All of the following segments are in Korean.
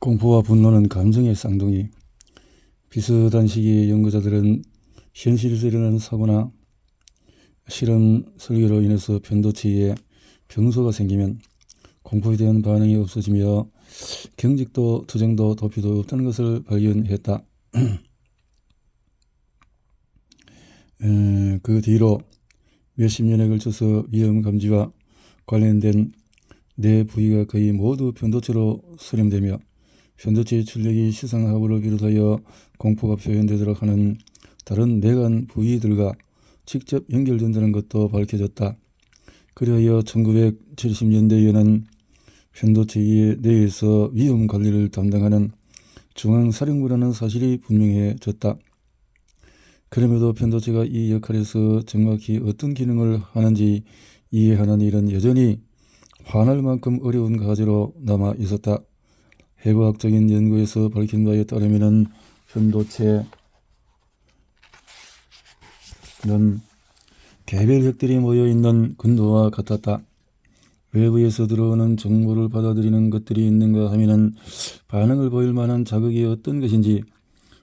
공포와 분노는 감정의 쌍둥이. 비슷한 시기에 연구자들은 현실에서 일어나는 사고나 실험 설계로 인해서 편도체에 병소가 생기면 공포에 대한 반응이 없어지며 경직도, 투쟁도, 도피도 없다는 것을 발견했다. 그 뒤로 몇십 년에 걸쳐서 위험 감지와 관련된 뇌 부위가 거의 모두 편도체로 수렴되며 편도체의 출력이 시상하부를 비롯하여 공포가 표현되도록 하는 다른 뇌관 부위들과 직접 연결된다는 것도 밝혀졌다. 그리하여 1970년대에는 편도체 내에서 위험 관리를 담당하는 중앙사령부라는 사실이 분명해졌다. 그럼에도 편도체가 이 역할에서 정확히 어떤 기능을 하는지 이해하는 일은 여전히 화날 만큼 어려운 과제로 남아 있었다. 해부학적인 연구에서 밝힌 바에 따르면 편도체는 개별핵들이 모여있는 근도와 같았다. 외부에서 들어오는 정보를 받아들이는 것들이 있는가 하면 반응을 보일 만한 자극이 어떤 것인지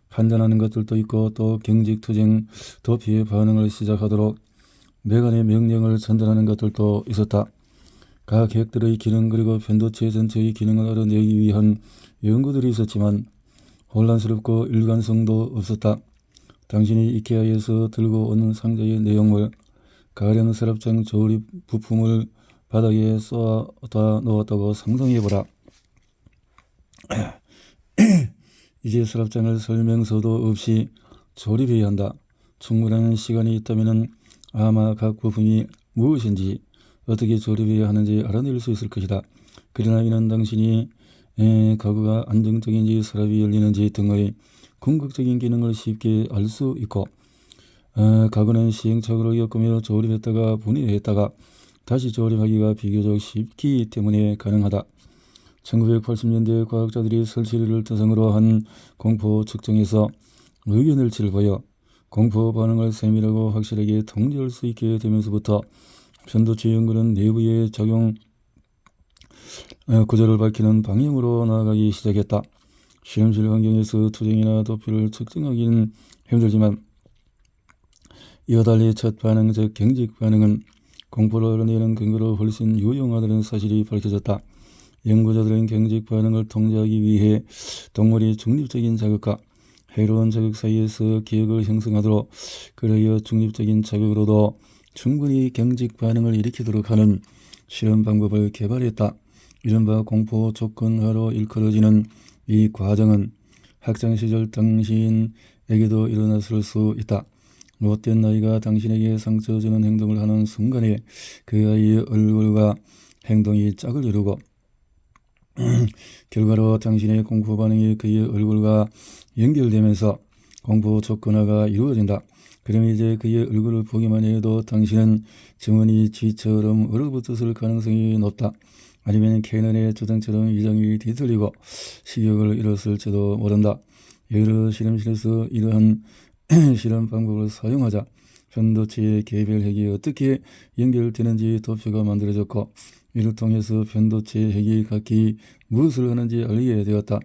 판단하는 것들도 있고, 또 경직, 투쟁, 도피의 반응을 시작하도록 뇌관의 명령을 전달하는 것들도 있었다. 각 핵들의 기능 그리고 편도체 전체의 기능을 알아내기 위한 연구들이 있었지만 혼란스럽고 일관성도 없었다. 당신이 이케아에서 들고 오는 상자의 내용물, 가령 서랍장 조립 부품을 바닥에 쏟아 놓았다고 상상해보라. 이제 서랍장을 설명서도 없이 조립해야 한다. 충분한 시간이 있다면 아마 각 부품이 무엇인지 어떻게 조립해야 하는지 알아낼 수 있을 것이다. 그러나 이는 당신이 가구가 안정적인지 서랍이 열리는지 등의 궁극적인 기능을 쉽게 알 수 있고, 가구는 시행착오를 겪으며 조립했다가 분해했다가 다시 조립하기가 비교적 쉽기 때문에 가능하다. 1980년대 과학자들이 설치류를 대상으로 한 공포 측정에서 의견일치를 보여 공포 반응을 세밀하고 확실하게 통제할 수 있게 되면서부터 편도체 연구는 내부의 작용 구조를 밝히는 방향으로 나아가기 시작했다. 실험실 환경에서 투쟁이나 도피를 측정하기는 힘들지만 이와 달리 첫 반응, 즉 경직 반응은 공포를 알아내는 근거로 훨씬 유용하다는 사실이 밝혀졌다. 연구자들은 경직 반응을 통제하기 위해 동물이 중립적인 자극과 해로운 자극 사이에서 기억을 형성하도록, 그리하여 중립적인 자극으로도 충분히 경직 반응을 일으키도록 하는 실험 방법을 개발했다. 이른바 공포 조건화로 일컬어지는 이 과정은 학창시절 당신에게도 일어났을 수 있다. 못된 아이가 당신에게 상처 주는 행동을 하는 순간에 그 아이의 얼굴과 행동이 짝을 이루고 결과로 당신의 공포 반응이 그의 얼굴과 연결되면서 공포 조건화가 이루어진다. 그럼 이제 그의 얼굴을 보기만 해도 당신은 정원이 쥐처럼 얼어붙었을 가능성이 높다. 아니면 캐논의 조장처럼 위장이 뒤틀리고 식욕을 잃었을지도 모른다. 여러 실험실에서 이러한 실험 방법을 사용하자 편도체의 개별 핵이 어떻게 연결되는지 도표가 만들어졌고, 이를 통해서 편도체 핵이 각기 무엇을 하는지 알게 되었다.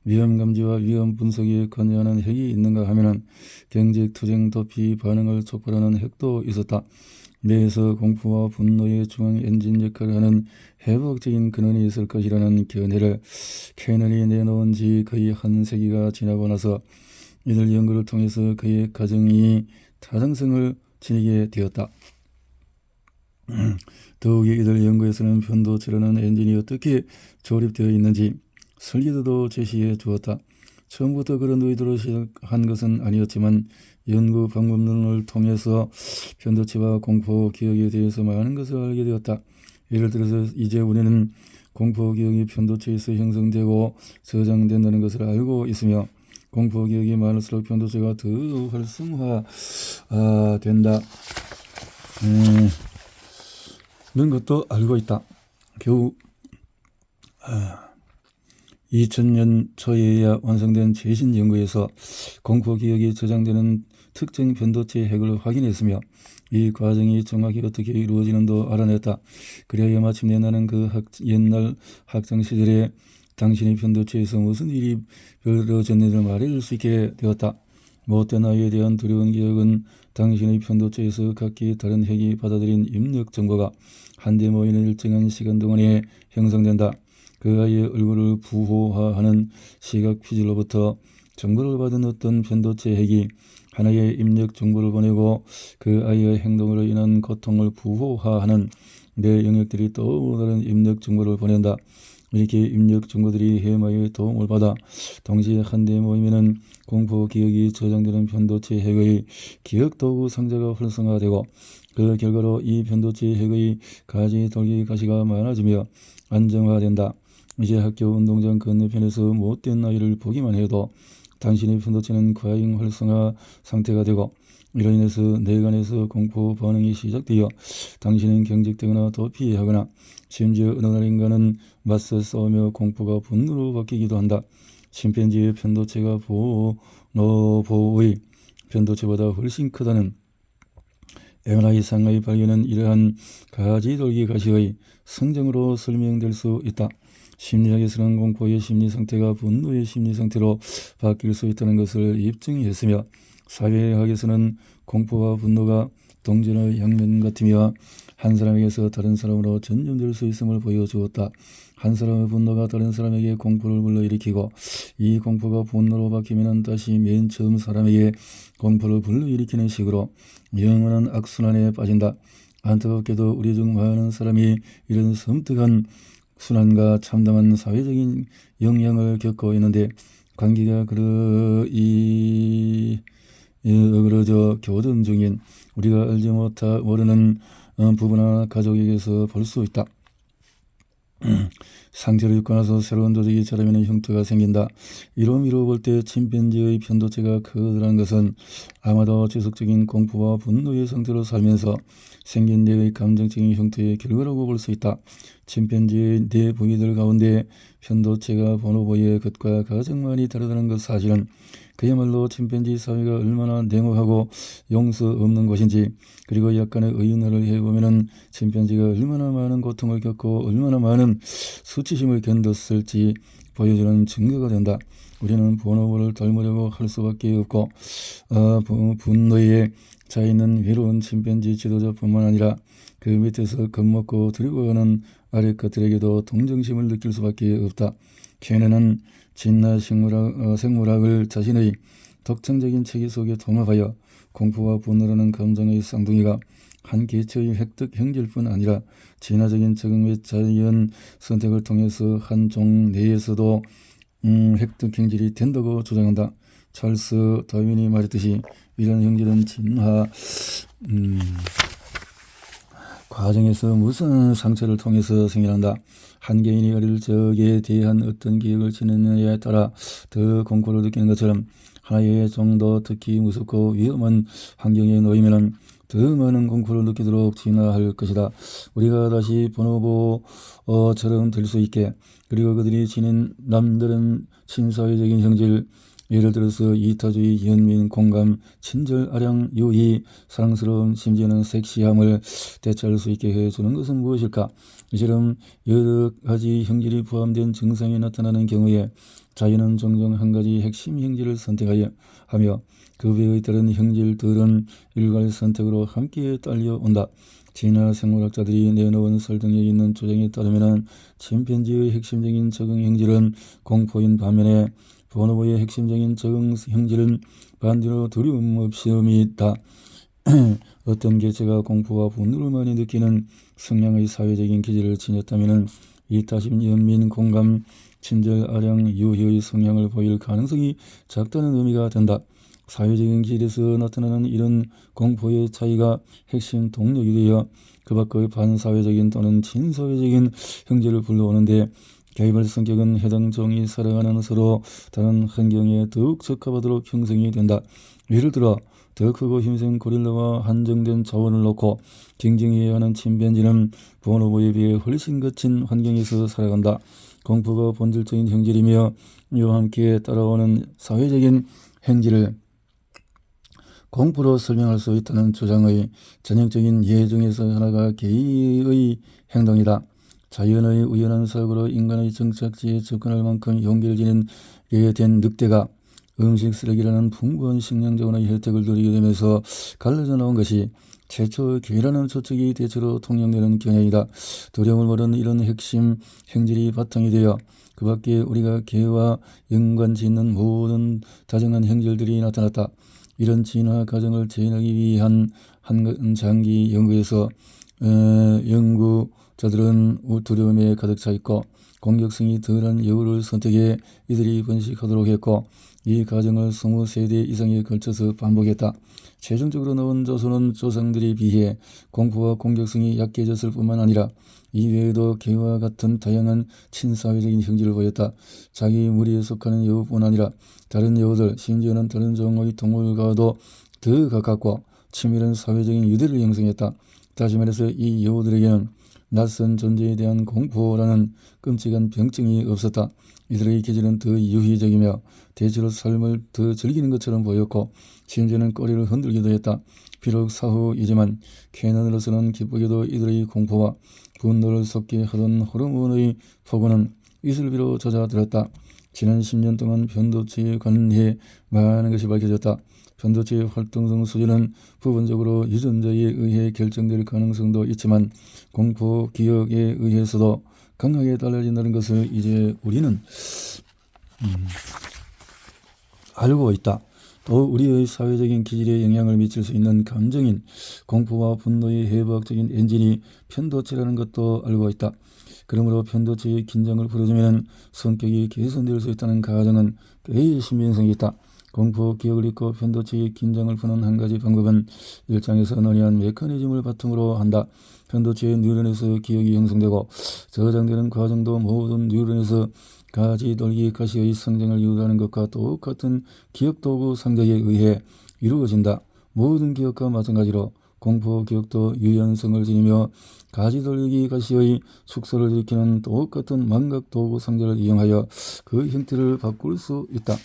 위험 감지와 위험 분석에 관여하는 핵이 있는가 하면 경직, 투쟁, 도피 반응을 촉발하는 핵도 있었다. 뇌에서 공포와 분노의 중앙 엔진 역할을 하는 해부학적인 근원이 있을 것이라는 견해를 캐넌이 내놓은 지 거의 한 세기가 지나고 나서 이들 연구를 통해서 그의 가정이 타당성을 지니게 되었다. 더욱이 이들 연구에서는 편도체라는 엔진이 어떻게 조립되어 있는지 설계도도 제시해 주었다. 처음부터 그런 의도로 시작한 것은 아니었지만 연구 방법론을 통해서 편도체와 공포 기억에 대해서 많은 것을 알게 되었다. 예를 들어서 이제 우리는 공포 기억이 편도체에서 형성되고 저장된다는 것을 알고 있으며, 공포 기억이 많을수록 편도체가 더 활성화된다 는 것도 알고 있다. 겨우 2000년 초에야 완성된 최신 연구에서 공포 기억이 저장되는 특정 편도체 핵을 확인했으며 이 과정이 정확히 어떻게 이루어지는도 알아냈다. 그래야 마침내 나는 그 옛날 학창 시절에 당신의 편도체에서 무슨 일이 벌어졌는지를 말해줄 수 있게 되었다. 못된 아이에 대한 두려운 기억은 당신의 편도체에서 각기 다른 핵이 받아들인 입력 정보가 한데 모이는 일정한 시간 동안에 형성된다. 그 아이의 얼굴을 부호화하는 시각 피질로부터 정보를 받은 어떤 편도체 핵이 하나의 입력 정보를 보내고 그 아이의 행동으로 인한 고통을 부호화하는 내 영역들이 또 다른 입력 정보를 보낸다. 이렇게 입력 정보들이 해마의 도움을 받아 동시에 한데 모이면은 공포 기억이 저장되는 편도체 핵의 기억 도구 상자가 활성화되고 그 결과로 이 편도체 핵의 가지 돌기 가시가 많아지며 안정화된다. 이제 학교 운동장 건너편에서 못된 아이를 보기만 해도 당신의 편도체는 과잉 활성화 상태가 되고 이로 인해서 뇌관에서 공포 반응이 시작되어 당신은 경직되거나 도피하거나 심지어 어느 날인가는 맞서 싸우며 공포가 분노로 바뀌기도 한다. 침팬지의 편도체가 보노보의 편도체보다 훨씬 크다는 MRI 상의 발견은 이러한 가지돌기 가시의 성정으로 설명될 수 있다. 심리학에서는 공포의 심리 상태가 분노의 심리 상태로 바뀔 수 있다는 것을 입증했으며 사회학에서는 공포와 분노가 동전의 양면 같으며 한 사람에게서 다른 사람으로 전염될 수 있음을 보여주었다. 한 사람의 분노가 다른 사람에게 공포를 불러일으키고 이 공포가 분노로 바뀌면 다시 맨 처음 사람에게 공포를 불러일으키는 식으로 영원한 악순환에 빠진다. 안타깝게도 우리 중 많은 사람이 이런 섬뜩한 순환과 참담한 사회적인 영향을 겪고 있는데 관계가 어그러져 교전 중인 우리가 알지 모르는 부부나 가족에게서 볼 수 있다. 상처를 입고 나서 새로운 조직이 자라면 흉터가 생긴다. 이로 볼 때 침팬지의 편도체가 커다란 것은 아마도 지속적인 공포와 분노의 상태로 살면서 생긴 뇌의 감정적인 흉터의 결과라고 볼 수 있다. 침팬지의 뇌 부위들 가운데 편도체가 보노보의 것과 가장 많이 다르다는 것 사실은 그야말로 침팬지 사회가 얼마나 냉혹하고 용서 없는 곳인지 그리고 약간의 의인화를 해보면 침팬지가 얼마나 많은 고통을 겪고 얼마나 많은 수치심을 견뎠을지 보여주는 증거가 된다. 우리는 보노보를 닮으려고 할 수밖에 없고 분노에 차있는 외로운 침팬지 지도자뿐만 아니라 그 밑에서 겁먹고 두려워하는 아랫 것들에게도 동정심을 느낄 수밖에 없다. 케네는 진화 생물학을 자신의 독창적인 체계 속에 통합하여 공포와 분노라는 감정의 쌍둥이가 한 개체의 획득 형질뿐 아니라 진화적인 적응 및 자연 선택을 통해서 한 종 내에서도 획득 형질이 된다고 주장한다. 찰스 다윈이 말했듯이 이런 형질은 진화 과정에서 무슨 상처를 통해서 생겨난다. 한 개인이 어릴 적에 대한 어떤 기억을 지내느냐에 따라 더 공포를 느끼는 것처럼 하나의 정도 특히 무섭고 위험한 환경에 놓이면 더 많은 공포를 느끼도록 진화할 것이다. 우리가 다시 보노보처럼 될 수 있게 그리고 그들이 지닌 남다른 친사회적인 형질 예를 들어서 이타주의, 연민, 공감, 친절, 아량, 유의, 사랑스러운 심지어는 섹시함을 되찾을 수 있게 해주는 것은 무엇일까? 이처럼 여러 가지 형질이 포함된 증상이 나타나는 경우에 자연은 종종 한 가지 핵심 형질을 선택하여 하며 그 외의 다른 형질들은 일괄 선택으로 함께 딸려온다. 진화 생물학자들이 내놓은 설득력 있는 주장에 따르면 침팬지의 핵심적인 적응 형질은 공포인 반면에 보노보의 핵심적인 적응 형질은 반대로 두려움 없음이 있다. 어떤 개체가 공포와 분노를 많이 느끼는 성향의 사회적인 기질을 지녔다면 이타심, 연민, 공감, 친절, 아량, 유희의 성향을 보일 가능성이 작다는 의미가 된다. 사회적인 기질에서 나타나는 이런 공포의 차이가 핵심 동력이 되어 그 밖의 반사회적인 또는 친사회적인 형질을 불러오는데 개별 성격은 해당 종이 살아가는 서로 다른 환경에 더욱 적합하도록 형성이 된다. 예를 들어 더 크고 힘센 고릴라와 한정된 자원을 놓고 경쟁해야 하는 침팬지는 보노보에 비해 훨씬 거친 환경에서 살아간다. 공포가 본질적인 형질이며 이와 함께 따라오는 사회적인 행질을 공포로 설명할 수 있다는 주장의 전형적인 예 중에서 하나가 개의 행동이다. 자연의 우연한 사고로 인간의 정착지에 접근할 만큼 용기를 지닌 게 된 늑대가 음식 쓰레기라는 풍부한 식량자원의 혜택을 누리게 되면서 갈라져 나온 것이 최초 개라는 조직이 대체로 통용되는 경향이다. 두려움을 모르는 이런 핵심 행질이 바탕이 되어 그 밖에 우리가 개와 연관짓는 모든 다정한 행질들이 나타났다. 이런 진화 과정을 재현하기 위한 한 장기 연구에서 연구자들은 두려움에 가득 차 있고 공격성이 덜한 여우를 선택해 이들이 번식하도록 했고, 이 과정을 20세대 이상에 걸쳐서 반복했다. 최종적으로 나온 조선은 조상들에 비해 공포와 공격성이 약해졌을 뿐만 아니라 이외에도 개와 같은 다양한 친사회적인 형질을 보였다. 자기 무리에 속하는 여우뿐 아니라 다른 여우들, 심지어는 다른 종의 동물과도 더 가깝고 치밀한 사회적인 유대를 형성했다. 다시 말해서 이 여우들에게는 낯선 존재에 대한 공포라는 끔찍한 병증이 없었다. 이들의 기질은 더 유희적이며 대체로 삶을 더 즐기는 것처럼 보였고 심지어는 꼬리를 흔들기도 했다. 비록 사후이지만 캐논으로서는 기쁘게도 이들의 공포와 분노를 섞게 하던 호르몬의 폭우는 이슬비로 잦아들었다. 지난 10년 동안 편도체에 관해 많은 것이 밝혀졌다. 편도체의 활동성 수준은 부분적으로 유전자에 의해 결정될 가능성도 있지만 공포 기억에 의해서도 강하게 달라진다는 것을 이제 우리는 알고 있다. 또 우리의 사회적인 기질에 영향을 미칠 수 있는 감정인 공포와 분노의 해부학적인 엔진이 편도체라는 것도 알고 있다. 그러므로 편도체의 긴장을 풀어주면 성격이 개선될 수 있다는 가정은 꽤 신빙성이 있다. 공포 기억을 잊고 편도체의 긴장을 푸는 한 가지 방법은 일장에서 논의한 메커니즘을 바탕으로 한다. 편도체의 뉴런에서 기억이 형성되고 저장되는 과정도 모든 뉴런에서 가지돌기 가시의 성장을 유도하는 것과 똑같은 기억도구 상작에 의해 이루어진다. 모든 기억과 마찬가지로 공포 기억도 유연성을 지니며 가지돌기 가시의 축소를 일으키는 똑같은 망각도구 상자를 이용하여 그 형태를 바꿀 수 있다.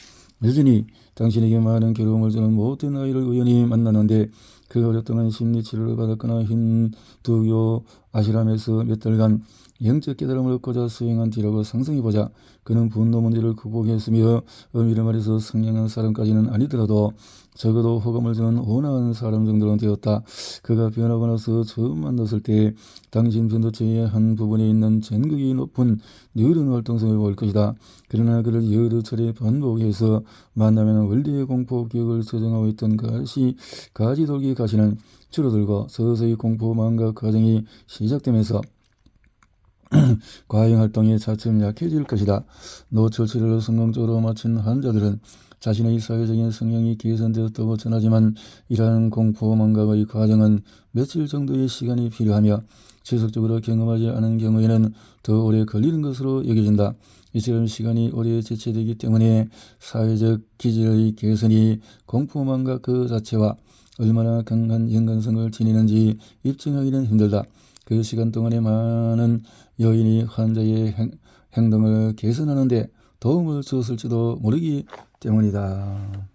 여전히 당신에게 많은 괴로움을 주는 못된 아이를 우연히 만났는데 그 오랫동안 심리치료를 받았거나 힌두교 아시람에서 몇 달간 영적 깨달음을 얻고자 수행한 뒤라고 상상해보자. 그는 분노 문제를 극복했으며 엄밀히 말해서 성량한 사람까지는 아니더라도 적어도 호감을 주는 온화한 사람 정도는 되었다. 그가 변하고 나서 처음 만났을 때 당신 편도체의 한 부분에 있는 전극이 높은 뉴런 활동성을 볼 것이다. 그러나 그를 여러 차례 반복해서 만나면 원래의 공포 기억을 저장하고 있던 가지돌기 가시는 줄어들고 서서히 공포 망각 과정이 시작되면서 과잉활동이 차츰 약해질 것이다. 노출 치료를 성공적으로 마친 환자들은 자신의 사회적인 성향이 개선되었다고 전하지만 이러한 공포 망각의 과정은 며칠 정도의 시간이 필요하며 지속적으로 경험하지 않은 경우에는 더 오래 걸리는 것으로 여겨진다. 이처럼 시간이 오래 지체되기 때문에 사회적 기질의 개선이 공포 망각 그 자체와 얼마나 강한 연관성을 지니는지 입증하기는 힘들다. 그 시간 동안에 많은 요인이 환자의 행동을 개선하는 데 도움을 주었을지도 모르기 때문이다.